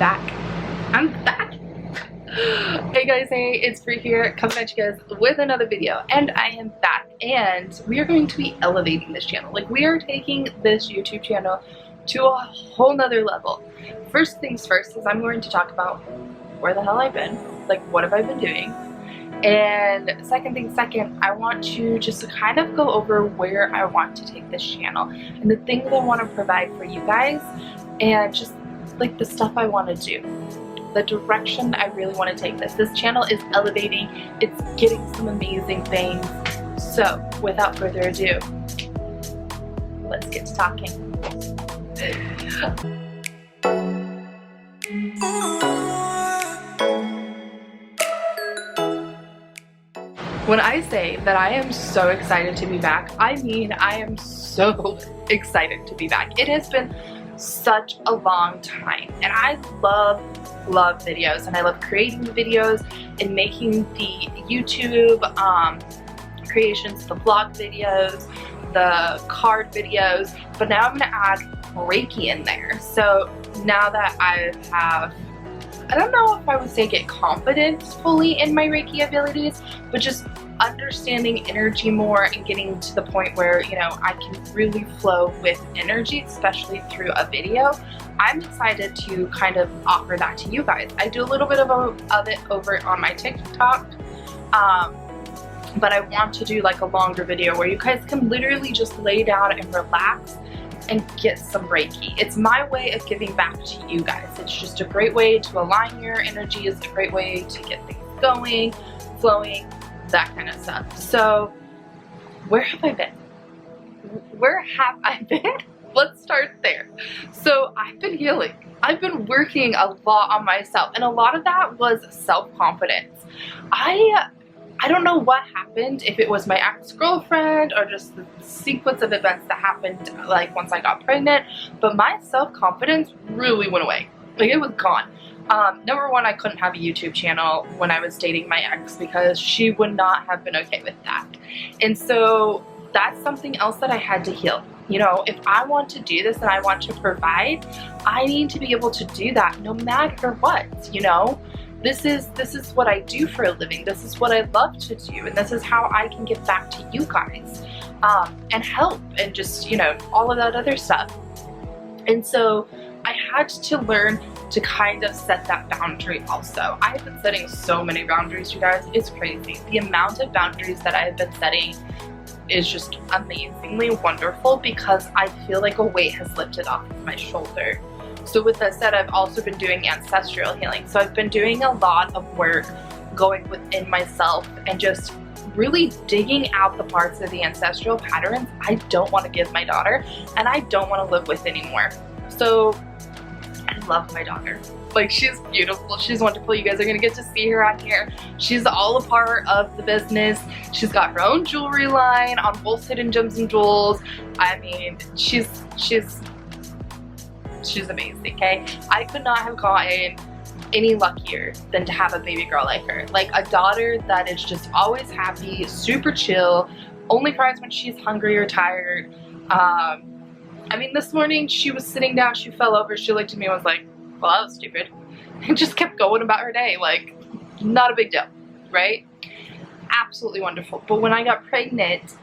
back. I'm back. Hey guys, hey, it's Bree here, coming at you guys with another video, and I am back, and we are going to be elevating this channel. Like, we are taking this YouTube channel to a whole nother level. First things first is I'm going to talk about where the hell I've been, like what have I been doing, and second thing second, I want to just kind of go over where I want to take this channel and the things I want to provide for you guys, and just like the stuff I want to do, the direction I really want to take this. This channel is elevating, it's getting some amazing things. So without further ado, let's get to talking. When I say that I am so excited to be back, I mean I am so excited to be back. It has been such a long time, and I love videos, and I love creating videos and making the YouTube creations, the vlog videos, the card videos, but now I'm gonna add Reiki in there. So now that I don't know if I would say get confidence fully in my Reiki abilities, but just understanding energy more and getting to the point where, you know, I can really flow with energy, especially through a video. I'm excited to kind of offer that to you guys. I do a little bit of it over on my TikTok, but I want to do like a longer video where you guys can literally just lay down and relax and get some Reiki. It's my way of giving back to you guys. It's just a great way to align your energy. It's a great way to get things going, flowing, that kind of stuff. So where have I been? Where have I been? Let's start there. So I've been healing. I've been working a lot on myself, and a lot of that was self-confidence. I don't know what happened, if it was my ex-girlfriend or just the sequence of events that happened like once I got pregnant, but my self-confidence really went away. Like, it was gone. Number one, I couldn't have a YouTube channel when I was dating my ex because she would not have been okay with that. And so that's something else that I had to heal. You know, if I want to do this and I want to provide, I need to be able to do that no matter what, you know? This is what I do for a living. This is what I love to do, and this is how I can give back to you guys, and help, and just, you know, all of that other stuff. And so I had to learn to kind of set that boundary also. I've been setting so many boundaries, you guys. It's crazy. The amount of boundaries that I've been setting is just amazingly wonderful because I feel like a weight has lifted off of my shoulder. So with that said, I've also been doing ancestral healing. So I've been doing a lot of work going within myself and just really digging out the parts of the ancestral patterns I don't want to give my daughter and I don't want to live with anymore. So I love my daughter. Like, she's beautiful, she's wonderful. You guys are gonna get to see her on here. She's all a part of the business. She's got her own jewelry line on both Hidden Gems and Jewels. I mean, she's amazing, okay? I could not have gotten any luckier than to have a baby girl like her. Like, a daughter that is just always happy, super chill, only cries when she's hungry or tired. I mean, this morning she was sitting down, she fell over, she looked at me and was like, well, that was stupid, and just kept going about her day. Like, not a big deal, right? Absolutely wonderful. But when I got pregnant,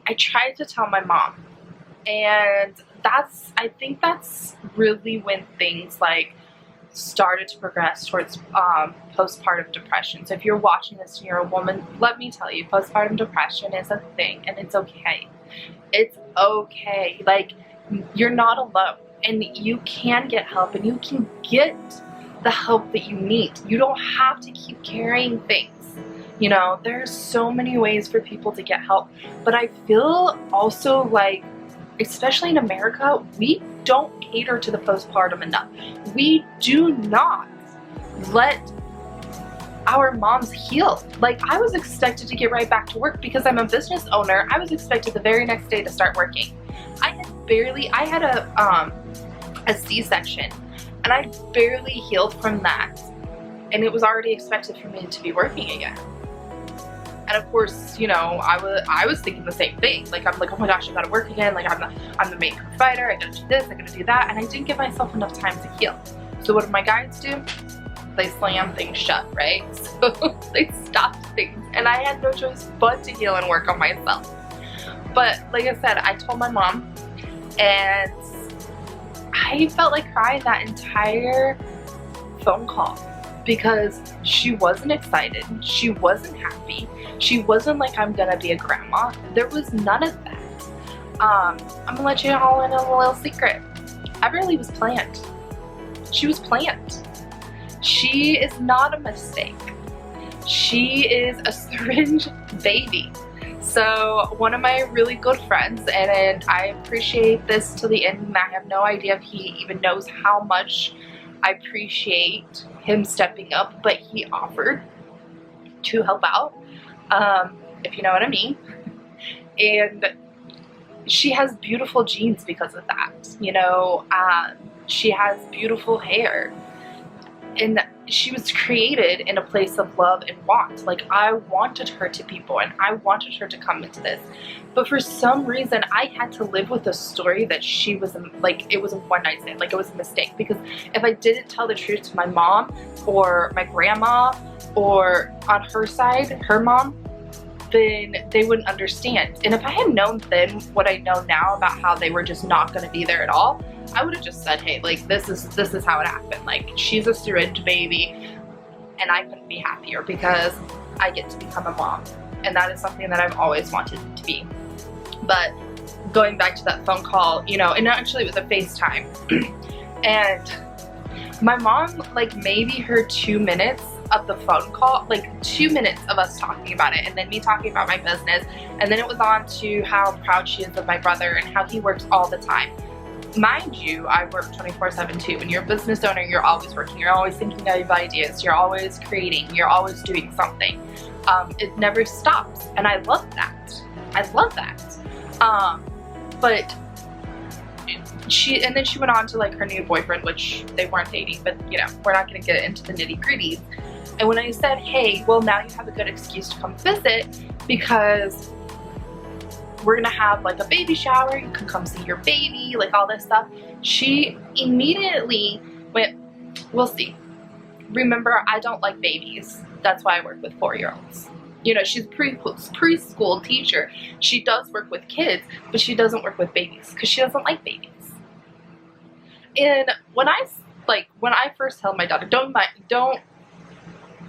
I tried to tell my mom, and I think that's really when things like started to progress towards postpartum depression. So if you're watching this and you're a woman, let me tell you, postpartum depression is a thing, and it's okay. It's okay. Like, you're not alone, and you can get help, and you can get the help that you need. You don't have to keep carrying things. You know, there's so many ways for people to get help, but I feel also like, especially in America, we don't cater to the postpartum enough. We do not let our moms heal. Like, I was expected to get right back to work because I'm a business owner. I was expected the very next day to start working. I had a C-section, and I barely healed from that, and it was already expected for me to be working again. And of course, you know, I was thinking the same thing. Like, I'm like, oh my gosh, I gotta work again. Like, I'm the main provider. I gotta do this, I gotta do that. And I didn't give myself enough time to heal. So what do my guides do? They slam things shut, right? So they stopped things. And I had no choice but to heal and work on myself. But like I said, I told my mom, and I felt like crying that entire phone call because she wasn't excited. She wasn't happy. She wasn't like, I'm gonna be a grandma. There was none of that. I'm gonna let you all in a little secret. Everly was planned. She was planned. She is not a mistake. She is a syringe baby. So one of my really good friends, and I appreciate this to the end, and I have no idea if he even knows how much I appreciate him stepping up, but he offered to help out, if you know what I mean. And she has beautiful genes because of that, you know. She has beautiful hair, and she was created in a place of love and want. Like, I wanted her to be born. I wanted her to come into this. But for some reason, I had to live with a story that she was, like, it was a one-night stand. Like, it was a mistake. Because if I didn't tell the truth to my mom or my grandma or on her side, her mom, then they wouldn't understand. And if I had known then what I know now about how they were just not going to be there at all, I would have just said, hey, like, this is how it happened. Like, she's a syringe baby, and I couldn't be happier because I get to become a mom. And that is something that I've always wanted to be. But going back to that phone call, you know, and actually it was a FaceTime. And my mom, like, maybe heard 2 minutes of the phone call, like 2 minutes of us talking about it, and then me talking about my business, and then it was on to how proud she is of my brother and how he works all the time. Mind you, I work 24/7 too. When you're a business owner, you're always working, you're always thinking of ideas, you're always creating, you're always doing something. It never stops, and I love that. I love that. But then she went on to, like, her new boyfriend, which they weren't dating, but you know, we're not gonna get into the nitty-gritties. And when I said, hey, well, now you have a good excuse to come visit because we're gonna have, like, a baby shower, you can come see your baby, like, all this stuff, she immediately went, we'll see. Remember, I don't like babies. That's why I work with 4-year-olds. You know, she's a preschool teacher. She does work with kids, but she doesn't work with babies because she doesn't like babies. And when I first held my daughter, don't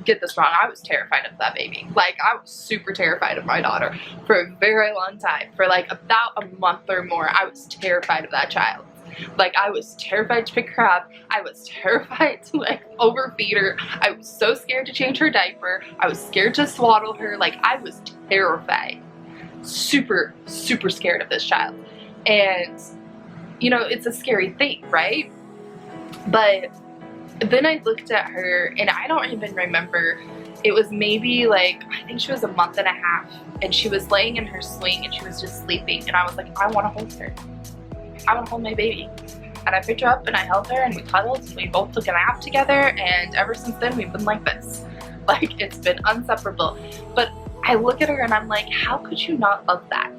get this wrong, I was terrified of that baby. Like, I was super terrified of my daughter for a very long time. For like about a month or more, I was terrified of that child. Like, I was terrified to pick her up. I was terrified to, like, overfeed her. I was so scared to change her diaper. I was scared to swaddle her. Like, I was terrified. Super, super scared of this child. And, you know, it's a scary thing, right? But then I looked at her, and I don't even remember. It was maybe, like, I think she was a month and a half, and she was laying in her swing, and she was just sleeping, and I was like, I want to hold her. I want to hold my baby. And I picked her up, and I held her, and we cuddled, and we both took a nap together, and ever since then, we've been like this. Like, it's been inseparable. But I look at her, and I'm like, how could you not love that?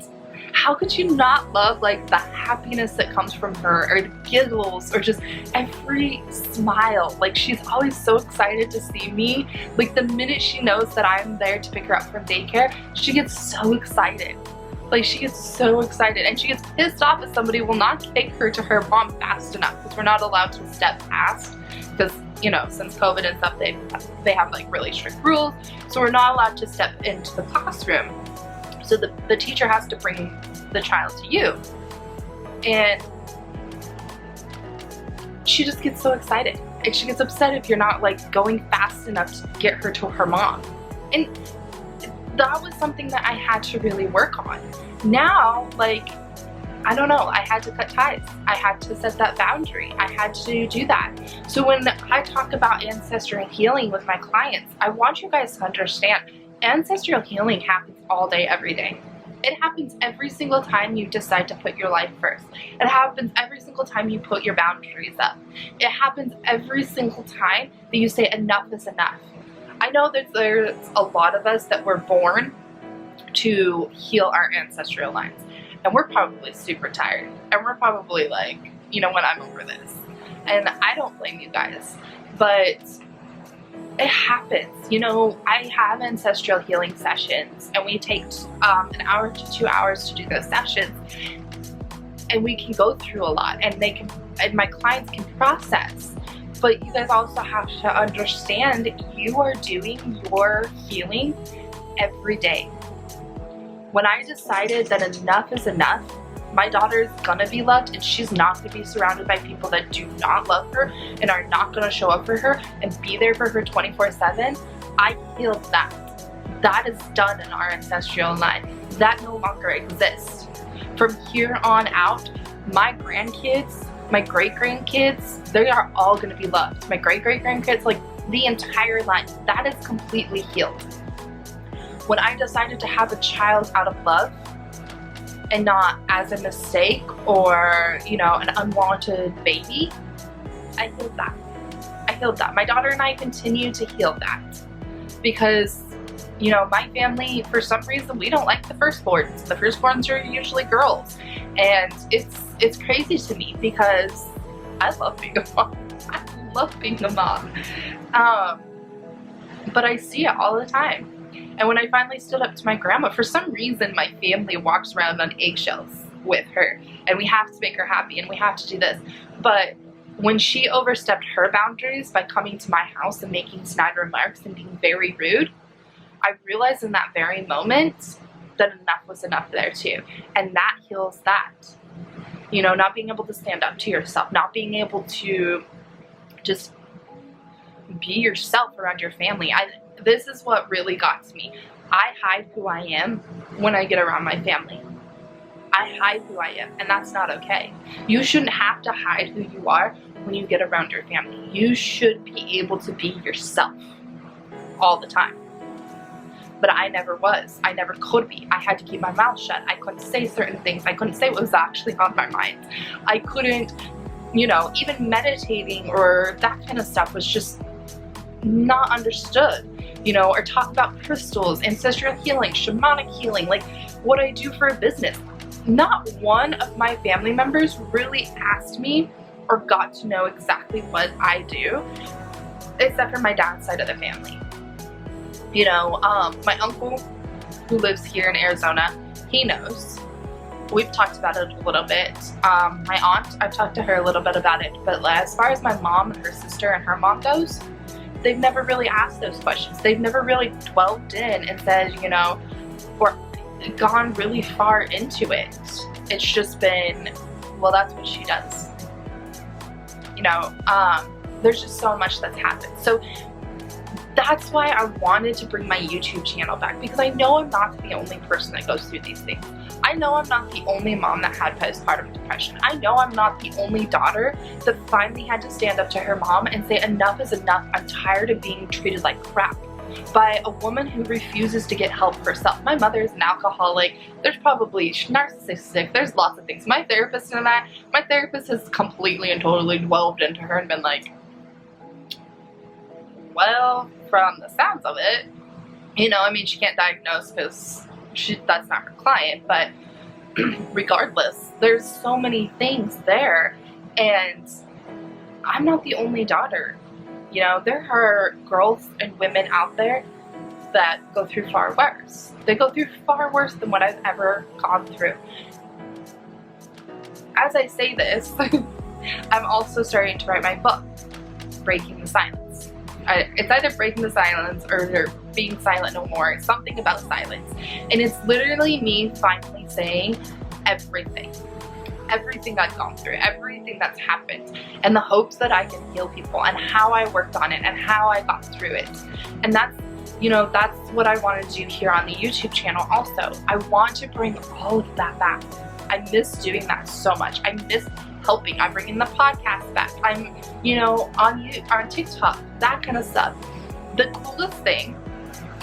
How could you not love, like, the happiness that comes from her, or the giggles, or just every smile? Like, she's always so excited to see me. Like, the minute she knows that I'm there to pick her up from daycare, she gets so excited. Like, she gets so excited, and she gets pissed off if somebody will not take her to her mom fast enough, because we're not allowed to step past, because, you know, since COVID and stuff, they have, like, really strict rules, so we're not allowed to step into the classroom. So the teacher has to bring the child to you. And she just gets so excited. And she gets upset if you're not, like, going fast enough to get her to her mom. And that was something that I had to really work on. Now, like, I don't know, I had to cut ties. I had to set that boundary. I had to do that. So when I talk about ancestral healing with my clients, I want you guys to understand ancestral healing happens all day, every day. It happens every single time you decide to put your life first. It happens every single time you put your boundaries up. It happens every single time that you say enough is enough. I know that there's a lot of us that were born to heal our ancestral lines. And we're probably super tired. And we're probably like, you know what, I'm over this. And I don't blame you guys. But it happens. You know, I have ancestral healing sessions, and we take an hour to 2 hours to do those sessions. And we can go through a lot, and my clients can process. But you guys also have to understand you are doing your healing every day. When I decided that enough is enough, my daughter is gonna be loved, and she's not gonna be surrounded by people that do not love her and are not gonna show up for her and be there for her 24/7, I healed that. That is done in our ancestral line. That no longer exists. From here on out, my grandkids, my great-grandkids, they are all gonna be loved. My great-great-grandkids, like the entire line, that is completely healed. When I decided to have a child out of love and not as a mistake or, you know, an unwanted baby, I healed that. I healed that. My daughter and I continue to heal that because, you know, my family, for some reason, we don't like the firstborns. The firstborns are usually girls. And it's crazy to me because I love being a mom. I love being a mom. But I see it all the time. And when I finally stood up to my grandma, for some reason my family walks around on eggshells with her, and we have to make her happy and we have to do this. But when she overstepped her boundaries by coming to my house and making snide remarks and being very rude, I realized in that very moment that enough was enough there too. And that heals that. You know, not being able to stand up to yourself, not being able to just be yourself around your family. This is what really got to me. I hide who I am when I get around my family. I hide who I am, and that's not okay. You shouldn't have to hide who you are when you get around your family. You should be able to be yourself all the time. But I never was. I never could be. I had to keep my mouth shut. I couldn't say certain things. I couldn't say what was actually on my mind. I couldn't, you know, even meditating or that kind of stuff was just not understood. You know, or talk about crystals, ancestral healing, shamanic healing, like what I do for a business. Not one of my family members really asked me or got to know exactly what I do, except for my dad's side of the family. You know, my uncle who lives here in Arizona, he knows. We've talked about it a little bit. My aunt, I've talked to her a little bit about it, but as far as my mom and her sister and her mom goes, they've never really asked those questions. They've never really dwelled in and said, you know, or gone really far into it. It's just been, well, that's what she does. You know, there's just so much that's happened. So that's why I wanted to bring my YouTube channel back, because I know I'm not the only person that goes through these things. I know I'm not the only mom that had postpartum depression. I know I'm not the only daughter that finally had to stand up to her mom and say, enough is enough. I'm tired of being treated like crap by a woman who refuses to get help herself. My mother is an alcoholic. There's probably narcissistic. There's lots of things. My therapist and that, my therapist has completely and totally delved into her and been like, well, from the sounds of it, you know, I mean, she can't diagnose because that's not her client, but regardless, there's so many things there, and I'm not the only daughter. You know, there are girls and women out there that go through far worse. They go through far worse than what I've ever gone through. As I say this, I'm also starting to write my book, Breaking the Silence. It's either breaking the silence or being silent no more. It's something about silence. And it's literally me finally saying everything. Everything I've gone through, everything that's happened, and the hopes that I can heal people, and how I worked on it, and how I got through it. And that's, you know, that's what I want to do here on the YouTube channel also. I want to bring all of that back. I miss doing that so much. I miss helping. I'm bringing the podcast back. I'm, you know, on TikTok, that kind of stuff. The coolest thing,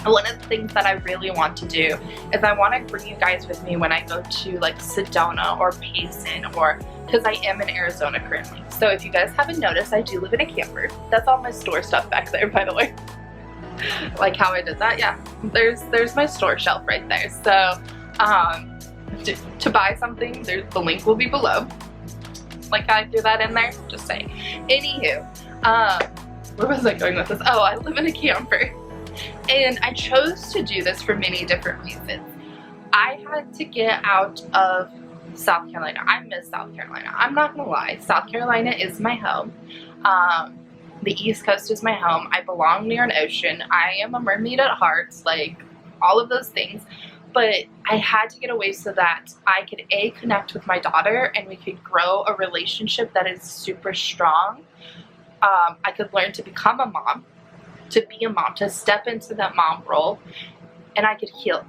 one of the things that I really want to do is I want to bring you guys with me when I go to like Sedona or Payson, or because I am in Arizona currently. So if you guys haven't noticed, I do live in a camper. That's all my store stuff back there, by the way. Like how I did that, yeah. There's my store shelf right there. So to buy something, the link will be below. Like I threw that in there, just saying. Anywho, where was I going with this? Oh, I live in a camper. And I chose to do this for many different reasons. I had to get out of South Carolina. I miss South Carolina. I'm not gonna lie. South Carolina is my home. The East Coast is my home. I belong near an ocean. I am a mermaid at heart, like all of those things. But I had to get away so that I could connect with my daughter and we could grow a relationship that is super strong. I could learn to become a mom, to be a mom, to step into that mom role, and I could heal.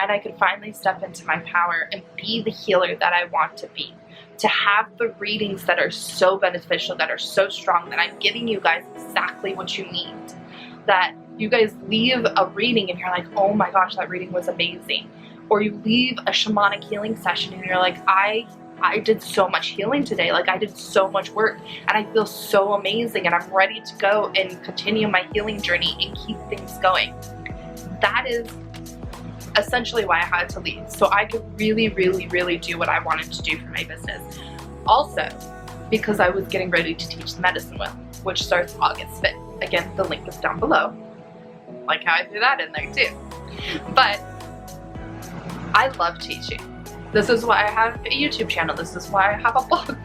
And I could finally step into my power and be the healer that I want to be. To have the readings that are so beneficial, that are so strong, that I'm giving you guys exactly what you need. That you guys leave a reading and you're like, oh my gosh, that reading was amazing. Or you leave a shamanic healing session and you're like, I did so much healing today. Like I did so much work and I feel so amazing and I'm ready to go and continue my healing journey and keep things going. That is essentially why I had to leave. So I could really, really, really do what I wanted to do for my business. Also, because I was getting ready to teach the medicine wheel, which starts August 5th. Again, the link is down below. Like how I threw that in there too. But I love teaching. This is why I have a YouTube channel. This is why I have a blog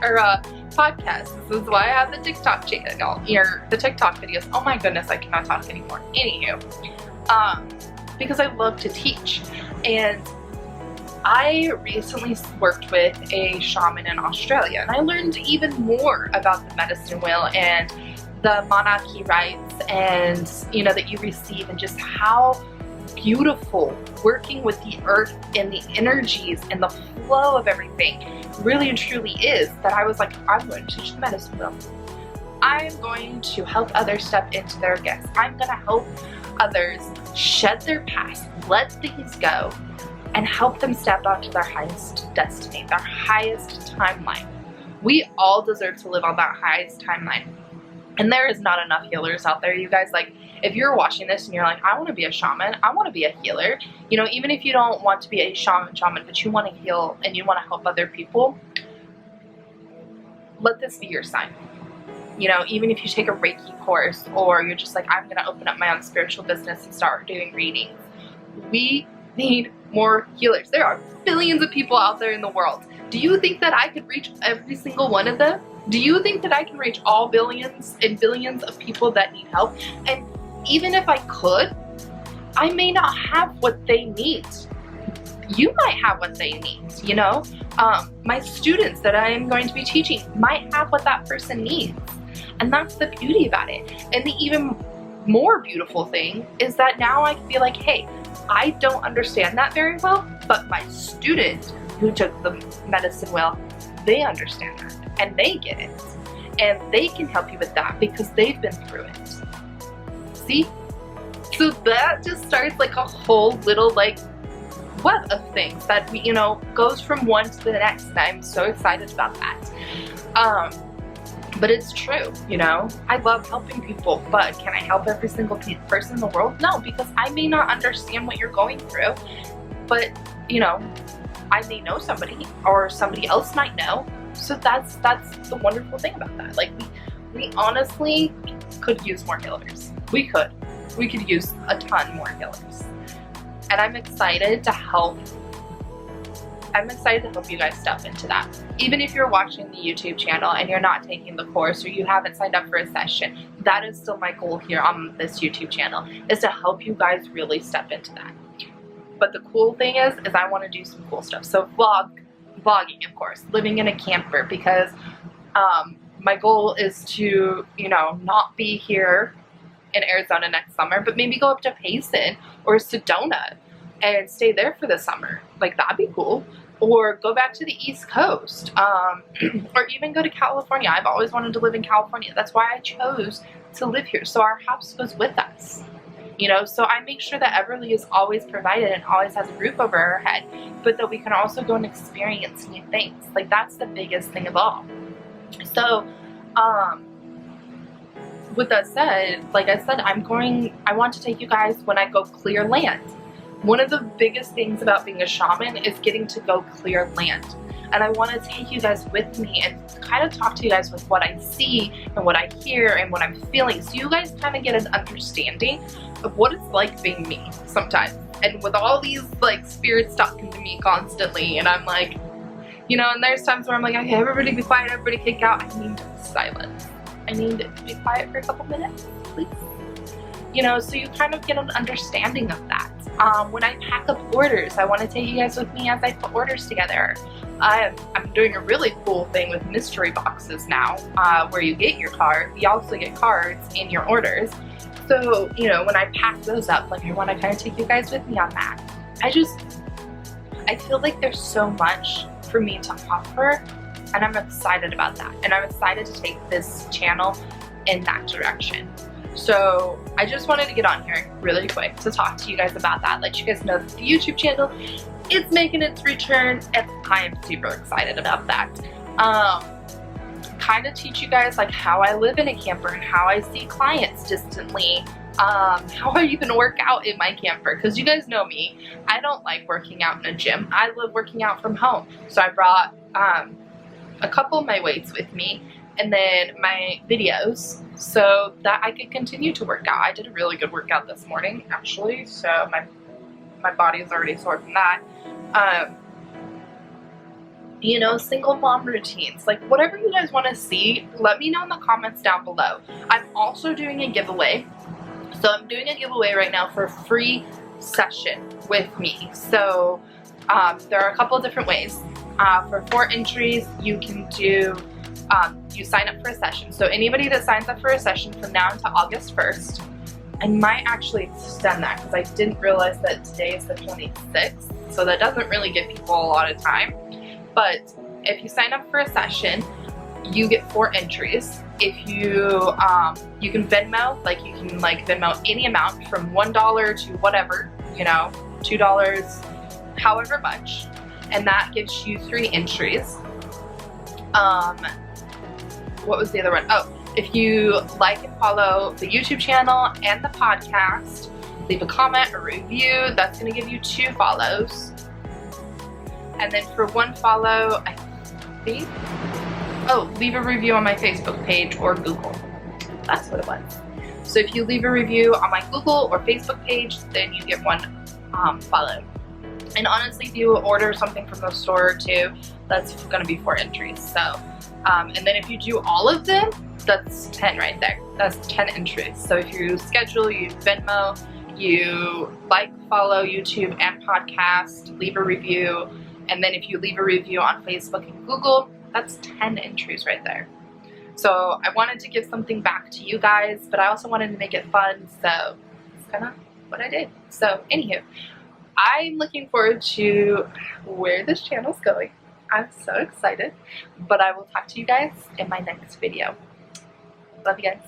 or a podcast. This is why I have the TikTok channel, or the TikTok videos. Oh my goodness, I cannot talk anymore. Anywho, because I love to teach. And I recently worked with a shaman in Australia, and I learned even more about the medicine wheel and the monarchy rites, and you know, that you receive, and just how beautiful working with the earth and the energies and the flow of everything really and truly is. That I was like, I'm going to teach the medicine wheel. I'm going to help others step into their gifts. I'm going to help others shed their past, let things go, and help them step out to their highest destiny, their highest timeline. We all deserve to live on that highest timeline. And there is not enough healers out there, you guys. Like, if you're watching this and you're like, I want to be a shaman, I want to be a healer, you know, even if you don't want to be a shaman, but you want to heal and you want to help other people, let this be your sign. You know, even if you take a Reiki course, or you're just like, I'm going to open up my own spiritual business and start doing readings. We need more healers. There are billions of people out there in the world. Do you think that I could reach every single one of them? Do you think that I can reach all billions and billions of people that need help? And even if I could, I may not have what they need. You might have what they need, you know? My students that I am going to be teaching might have what that person needs. And that's the beauty about it. And the even more beautiful thing is that now I feel like, hey, I don't understand that very well, but my student who took the medicine wheel, they understand that and they get it. And they can help you with that because they've been through it. See? So that just starts like a whole little like web of things that, you know, goes from one to the next, and I'm so excited about that. But it's true, you know, I love helping people, but can I help every single person in the world? No, because I may not understand what you're going through, but you know, I may know somebody, or somebody else might know. So that's the wonderful thing about that. Like we honestly could use more healers. We could use a ton more healers. And I'm excited to help you guys step into that. Even if you're watching the YouTube channel and you're not taking the course, or you haven't signed up for a session, that is still my goal here on this YouTube channel, is to help you guys really step into that. But the cool thing is I want to do some cool stuff. So vlogging, of course, living in a camper, because my goal is to, you know, not be here in Arizona next summer, but maybe go up to Payson or Sedona and stay there for the summer. Like, that'd be cool. Or go back to the East Coast, or even go to California. I've always wanted to live in California. That's why I chose to live here. So our house goes with us, you know. So I make sure that Everly is always provided and always has a roof over our head, but that we can also go and experience new things. Like, that's the biggest thing of all. So with that said, like I said, I want to take you guys when I go clear land. One of the biggest things about being a shaman is getting to go clear land. And I want to take you guys with me and kind of talk to you guys with what I see and what I hear and what I'm feeling, so you guys kind of get an understanding of what it's like being me sometimes. And with all these like spirits talking to me constantly, and I'm like, you know, and there's times where I'm like, okay, everybody be quiet, everybody kick out. I need silence. I need to be quiet for a couple minutes, please. You know, so you kind of get an understanding of that. When I pack up orders, I want to take you guys with me as I put orders together. I'm doing a really cool thing with mystery boxes now, where you get your card, you also get cards in your orders. So, you know, when I pack those up, like I want to kind of take you guys with me on that. I feel like there's so much for me to offer, and I'm excited about that. And I'm excited to take this channel in that direction. So I just wanted to get on here really quick to talk to you guys about that, let you guys know that the YouTube channel is making its return, and I am super excited about that. Kind of teach you guys like how I live in a camper and how I see clients distantly, how I even work out in my camper, because you guys know me, I don't like working out in a gym. I love working out from home. So I brought a couple of my weights with me, and then my videos, so that I could continue to work out. I did a really good workout this morning, actually, so my body is already sore from that. You know, single mom routines, like whatever you guys want to see, let me know in the comments down below. I'm also doing a giveaway. So I'm doing a giveaway right now for a free session with me. So there are a couple of different ways. For 4 entries, you can do, you sign up for a session. So anybody that signs up for a session from now until August 1st, I might actually extend that because I didn't realize that today is the 26th. So that doesn't really give people a lot of time. But if you sign up for a session, you get 4 entries. If you, you can Venmo, like you can like Venmo any amount from $1 to whatever, you know, $2, however much. And that gives you 3 entries. What was the other one? Oh, if you like and follow the YouTube channel and the podcast, leave a comment or review, that's gonna give you 2 follows. And then for 1 follow, I think, oh, leave a review on my Facebook page or Google. That's what it was. So if you leave a review on my Google or Facebook page, then you get 1 follow. And honestly, if you order something from the store too, that's gonna be 4 entries. So, and then if you do all of them, that's 10 right there. That's 10 entries. So if you schedule, you Venmo, you like, follow YouTube and podcast, leave a review, and then if you leave a review on Facebook and Google, that's 10 entries right there. So I wanted to give something back to you guys, but I also wanted to make it fun, so it's kind of what I did. So anywho, I'm looking forward to where this channel's going. I'm so excited, but I will talk to you guys in my next video. Love you guys.